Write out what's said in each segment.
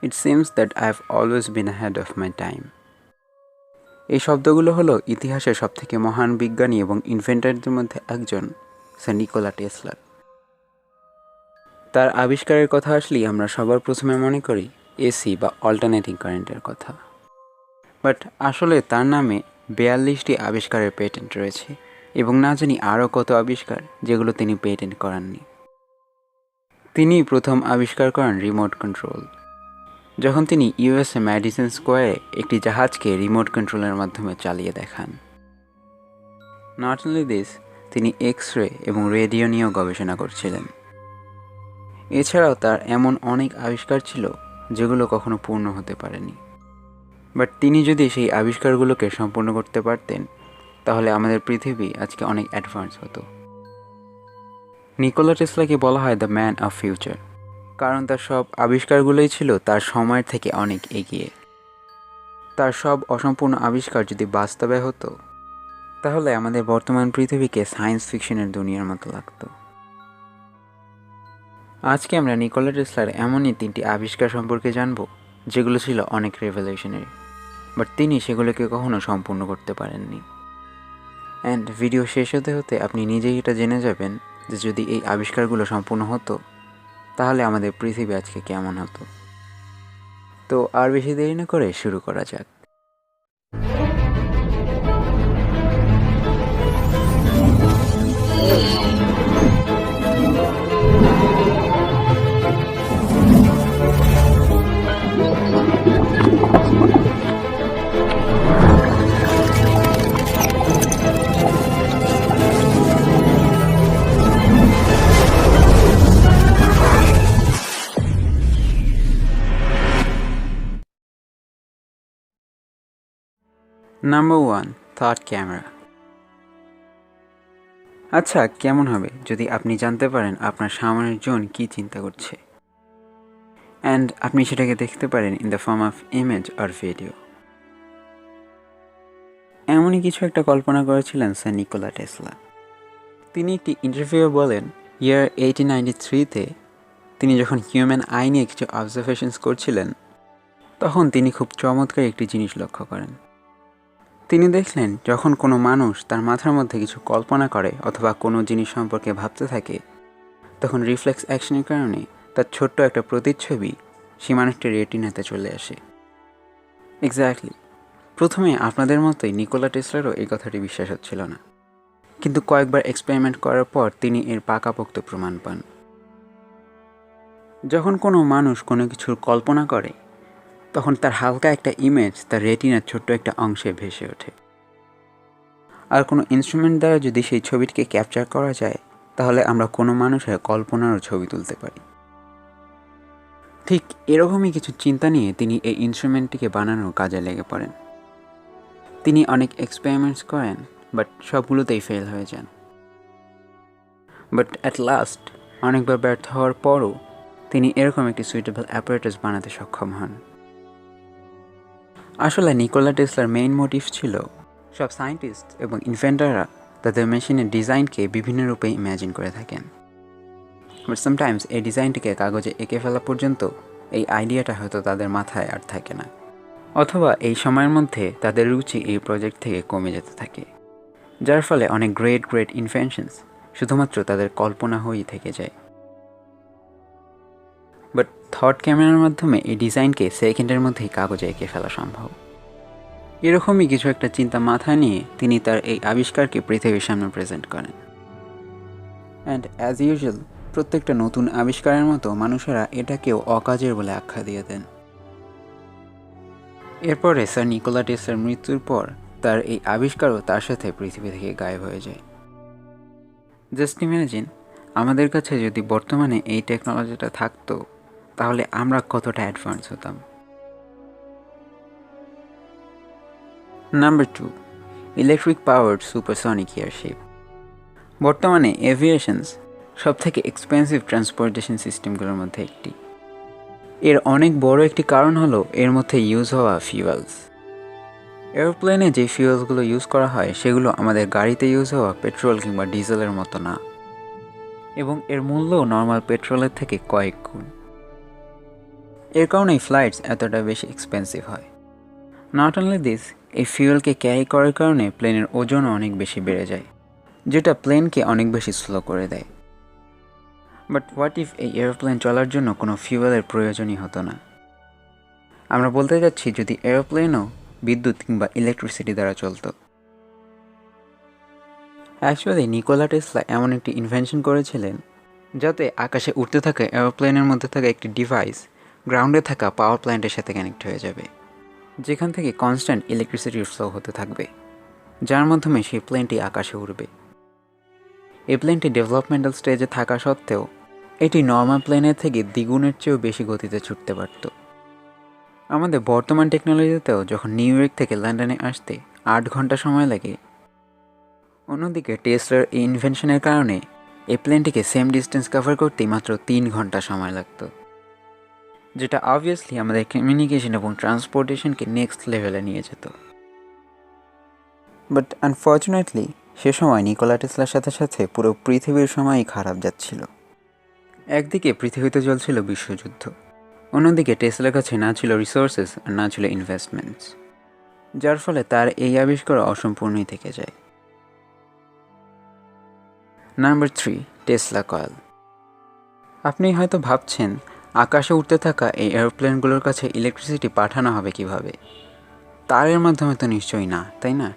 It seems that I've always been ahead of my time. এই শব্দগুলো হলো ইতিহাসের সবথেকে মহান বিজ্ঞানী এবং ইনভেন্টরদের মধ্যে একজন, স্যার নিকোলা টেসলার। তার আবিষ্কারের কথা আসলেই আমরা সবার প্রথমে মনে করি এসি বা অল্টারনেটিং কারেন্টের কথা। বাট আসলে তার নামে 42টি আবিষ্কারের পেটেন্ট রয়েছে এবং না জানি আরও কত আবিষ্কার যেগুলো তিনি পেটেন্ট করাননি। তিনি প্রথম আবিষ্কার করেন রিমোট কন্ট্রোল, যখন তিনি ইউএসএ ম্যাডিসন স্কোয়ারে একটি জাহাজকে রিমোট কন্ট্রোলের মাধ্যমে চালিয়ে দেখান। নট অনলি দিস, তিনি এক্স রে এবং রেডিও নিয়েও গবেষণা করছিলেন। এছাড়াও তার এমন অনেক আবিষ্কার ছিল যেগুলো কখনো পূর্ণ হতে পারেনি। বাট তিনি যদি সেই আবিষ্কারগুলোকে সম্পূর্ণ করতে পারতেন তাহলে আমাদের পৃথিবী আজকে অনেক অ্যাডভান্স হতো। নিকোলা টেসলাকে বলা হয় দ্য ম্যান অফ ফিউচার, কারণ তার সব আবিষ্কারগুলোই ছিল তার সময়ের থেকে অনেক এগিয়ে। তার সব অসম্পূর্ণ আবিষ্কার যদি বাস্তবে হতো তাহলে আমাদের বর্তমান পৃথিবীকে সায়েন্স ফিকশনের দুনিয়ার মতো লাগতো। আজকে আমরা নিকোলা টেসলার এমনই 3টি আবিষ্কার সম্পর্কে জানব যেগুলো ছিল অনেক রেভলিউশনারি, বাট তিনি সেগুলোকে কখনো সম্পূর্ণ করতে পারেননি। অ্যান্ড ভিডিও শেষ হতে হতে আপনি নিজেই এটা জেনে যাবেন যে যদি এই আবিষ্কারগুলো সম্পূর্ণ হতো তাহলে আমাদের পৃথিবী আজকে কেমন হতো। তো আর বেশি দেরি না করে শুরু করা যাক। Number 1, thought camera. আচ্ছা, কেমন হবে যদি আপনি জানতে পারেন আপনার সামনের জন কী চিন্তা করছে, অ্যান্ড আপনি সেটাকে দেখতে পারেন in the form of image আর ভিডিও। এমনই কিছু একটা কল্পনা করেছিলেন স্যার নিকোলা টেসলা। তিনি একটি ইন্টারভিউ বলেন, ইয়ার 1893-তে তিনি যখন হিউম্যান আই নিয়ে কিছু অবজারভেশনস করছিলেন তখন তিনি খুব চমৎকার একটি জিনিস লক্ষ্য করেন। তিনি দেখলেন যখন কোনো মানুষ তার মাথার মধ্যে কিছু কল্পনা করে অথবা কোনো জিনিস সম্পর্কে ভাবতে থাকে তখন রিফ্লেক্স অ্যাকশনের কারণে তার ছোট্ট একটা প্রতিচ্ছবি সেই মানুষটির রেটিনাতে চলে আসে। এক্স্যাক্টলি, প্রথমে আপনাদের মতোই নিকোলা টেসলারও এই কথাটি বিশ্বাস হচ্ছিল না, কিন্তু কয়েকবার এক্সপেরিমেন্ট করার পর তিনি এর পাকাপোক্ত প্রমাণ পান। যখন কোনো মানুষ কোনো কিছুর কল্পনা করে তখন তার হালকা একটা ইমেজ তার রেটিনার ছোট্ট একটা অংশে ভেসে ওঠে। আর কোনো ইনস্ট্রুমেন্ট দ্বারা যদি সেই ছবিটিকে ক্যাপচার করা যায় তাহলে আমরা কোনো মানুষের কল্পনারও ছবি তুলতে পারি। ঠিক এরকমই কিছু চিন্তা নিয়ে তিনি এই ইনস্ট্রুমেন্টটিকে বানানোর কাজে লেগে পড়েন। তিনি অনেক এক্সপেরিমেন্টস করেন, বাট সবগুলোতেই ফেল হয়ে যান। বাট অ্যাট লাস্ট অনেকবার ব্যর্থ হওয়ার পরও তিনি এরকম একটি সুইটেবল অ্যাপারেটাস বানাতে সক্ষম হন। আসলে নিকোলা টেসলার মেইন মোটিভ ছিল সব সায়েন্টিস্ট এবং ইনভেন্টাররা তাদের মেশিনের ডিজাইনকে বিভিন্ন রূপে ইম্যাজিন করে থাকেন, বাট সামটাইমস এই ডিজাইনটিকে কাগজে এঁকে ফেলা পর্যন্ত এই আইডিয়াটা হয়তো তাদের মাথায় আর থাকে না, অথবা এই সময়ের মধ্যে তাদের রুচি এই প্রজেক্ট থেকে কমে যেতে থাকে, যার ফলে অনেক গ্রেট ইনভেনশনস শুধুমাত্র তাদের কল্পনা হয়েই থেকে যায়। বাট থট ক্যামেরার মাধ্যমে এই ডিজাইনকে সেকেন্ডের মধ্যেই কাগজে এঁকে ফেলা সম্ভব। এরকমই কিছু একটা চিন্তা মাথায় নিয়ে তিনি তার এই আবিষ্কারকে পৃথিবীর সামনে প্রেজেন্ট করেন। অ্যান্ড অ্যাজ ইউজুয়াল প্রত্যেকটা নতুন আবিষ্কারের মতো মানুষেরা এটাকেও অকাজের বলে আখ্যা দিয়ে দেন। এরপরে স্যার নিকোলা টেসলার মৃত্যুর পর তার এই আবিষ্কারও তার সাথে পৃথিবী থেকে গায়েব হয়ে যায়। জাস্ট ইমাজিন, আমাদের কাছে যদি বর্তমানে এই টেকনোলজিটা থাকতো তাহলে আমরা কতটা অ্যাডভান্স হতাম। Number 2, electric powered supersonic airship. বর্তমানে এভিয়েশনস সবথেকে এক্সপেন্সিভ ট্রান্সপোর্টেশন সিস্টেমগুলোর মধ্যে একটি। এর অনেক বড় একটি কারণ হলো এর মধ্যে ইউজ হওয়া ফিউয়েলস। এরোপ্লেনে যে ফিউয়েলসগুলো ইউজ করা হয় সেগুলো আমাদের গাড়িতে ইউজ হওয়া পেট্রোল কিংবা ডিজেলের মতো না, এবং এর মূল্যও নর্মাল পেট্রোলের থেকে কয়েক গুণ। এর কারণেই ফ্লাইটস এতটা বেশি এক্সপেন্সিভ হয়। নট অনলি দিস, এই ফিউয়েলকে ক্যারি করার কারণে প্লেনের ওজনও অনেক বেশি বেড়ে যায়, যেটা প্লেনকে অনেক বেশি স্লো করে দেয়। বাট হোয়াট ইফ এই এরোপ্লেন চলার জন্য কোনো ফিউয়েলের প্রয়োজনই হতো না? আমরা বলতে যাচ্ছি যদি এরোপ্লেনও বিদ্যুৎ কিংবা ইলেকট্রিসিটি দ্বারা চলতো। অ্যাকচুয়ালি নিকোলা টেসলা এমন একটি ইনভেনশন করেছিলেন যাতে আকাশে উড়তে থাকা এরোপ্লেনের মধ্যে থাকা একটি ডিভাইস গ্রাউন্ডে থাকা পাওয়ার প্ল্যান্টের সাথে কানেক্ট হয়ে যাবে, যেখান থেকে কনস্ট্যান্ট ইলেকট্রিসিটির ফ্লো হতে থাকবে, যার মাধ্যমে সেই প্লেনটি আকাশে উড়বে। এই প্লেনটি ডেভেলপমেন্টাল স্টেজে থাকা সত্ত্বেও এটি নর্মাল প্লেনের থেকে দ্বিগুণের চেয়েও বেশি গতিতে ছুটতে পারত। আমাদের বর্তমান টেকনোলজিতেও যখন নিউ ইয়র্ক থেকে লন্ডনে আসতে 8 ঘন্টা সময় লাগে, অন্যদিকে টেসলার এই ইনভেনশনের কারণে এই প্লেনটিকে সেম ডিস্টেন্স কভার করতেই মাত্র 3 ঘন্টা সময় লাগত, যেটা অবভিয়াসলি আমাদের কমিউনিকেশন এবং ট্রান্সপোর্টেশনকে নেক্সট লেভেলে নিয়ে যেত। বাট আনফর্চুনেটলি সে সময় নিকোলা টেসলার সাথে সাথে পুরো পৃথিবীর সময়ই খারাপ যাচ্ছিল। একদিকে পৃথিবীতে চলছিল বিশ্বযুদ্ধ, অন্যদিকে টেসলার কাছে না ছিল রিসোর্সেস আর না ছিল ইনভেস্টমেন্টস, যার ফলে তার এই আবিষ্কার অসম্পূর্ণই থেকে যায়। Number 3, Tesla coil. আপনি হয়তো ভাবছেন আকাশে উঠতে থাকা এই এরোপ্লেনগুলোর কাছে ইলেকট্রিসিটি পাঠানো হবে কিভাবে? তারের মাধ্যমে তো নিশ্চয়ই না, তাই না?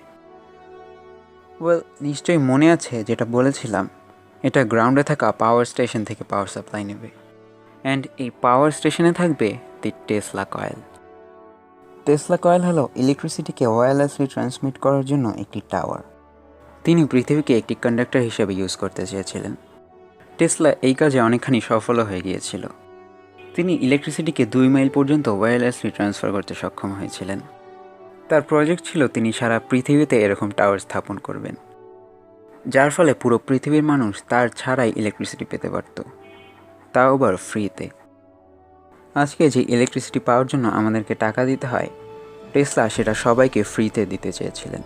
ওয়েল, নিশ্চয়ই মনে আছে যেটা বলেছিলাম, এটা গ্রাউন্ডে থাকা পাওয়ার স্টেশন থেকে পাওয়ার সাপ্লাই নেবে, অ্যান্ড এই পাওয়ার স্টেশনে থাকবে দি টেসলা কয়েল। টেসলা কয়েল হলো ইলেকট্রিসিটিকে ওয়্যারলেসলি ট্রান্সমিট করার জন্য একটি টাওয়ার। তিনি পৃথিবীকে একটি কন্ডাক্টর হিসেবে ইউজ করতে চেয়েছিলেন। টেসলা এই কাজে অনেকখানি সফলও হয়ে গিয়েছিল। তিনি ইলেকট্রিসিটিকে 2 মাইল পর্যন্ত ওয়্যারলেসলি ট্রান্সফার করতে সক্ষম হয়েছিলেন। তার প্রজেক্ট ছিল তিনি সারা পৃথিবীতে এরকম টাওয়ার স্থাপন করবেন, যার ফলে পুরো পৃথিবীর মানুষ তার ছাড়াই ইলেকট্রিসিটি পেতে পারত, তাও আবার ফ্রিতে। আজকে যে ইলেকট্রিসিটি পাওয়ার জন্য আমাদেরকে টাকা দিতে হয়, টেসলা সেটা সবাইকে ফ্রিতে দিতে চেয়েছিলেন।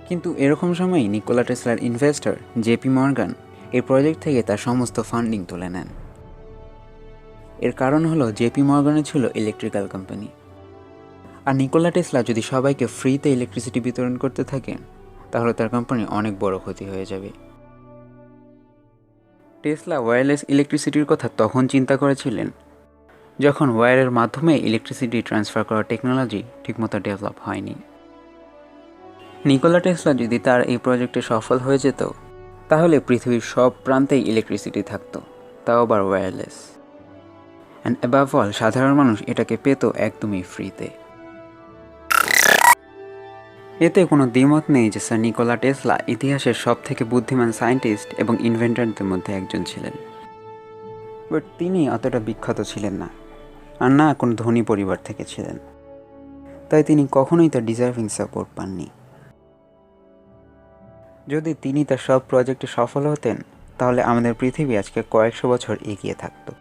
কিন্তু এরকম সময়ই নিকোলা টেসলার ইনভেস্টর জেপি মর্গান এই প্রজেক্ট থেকে তার সমস্ত ফান্ডিং তুলে নেন। এর কারণ হলো জেপি মর্গানের ছিল ইলেকট্রিক্যাল কোম্পানি, আর নিকোলা টেসলা যদি সবাইকে ফ্রিতে ইলেকট্রিসিটি বিতরণ করতে থাকেন তাহলে তার কোম্পানি অনেক বড় ক্ষতি হয়ে যাবে। টেসলা ওয়্যারলেস ইলেকট্রিসিটির কথা তখন চিন্তা করেছিলেন যখন ওয়্যারের মাধ্যমে ইলেকট্রিসিটি ট্রান্সফার করার টেকনোলজি ঠিকমতো ডেভেলপ হয়নি। নিকোলা টেসলা যদি তার এই প্রজেক্টে সফল হয়ে যেত তাহলে পৃথিবীর সব প্রান্তেই ইলেকট্রিসিটি থাকতো, তাও আবার ওয়্যারলেস, অ্যান্ড অ্যাবাভ অল সাধারণ মানুষ এটাকে পেত একদমই ফ্রিতে। এতে কোনো দ্বিমত নেই যে স্যার নিকোলা টেসলা ইতিহাসের সবথেকে বুদ্ধিমান সায়েন্টিস্ট এবং ইনভেন্টরদের মধ্যে একজন ছিলেন। বাট তিনি অতটা বিখ্যাত ছিলেন না, আর না কোনো ধনী পরিবার থেকে ছিলেন, তাই তিনি কখনোই তার ডিজার্ভিং সাপোর্ট পাননি। যদি তিনি তার সব প্রজেক্টে সফল হতেন তাহলে আমাদের পৃথিবী আজকে কয়েকশো বছর এগিয়ে থাকতো।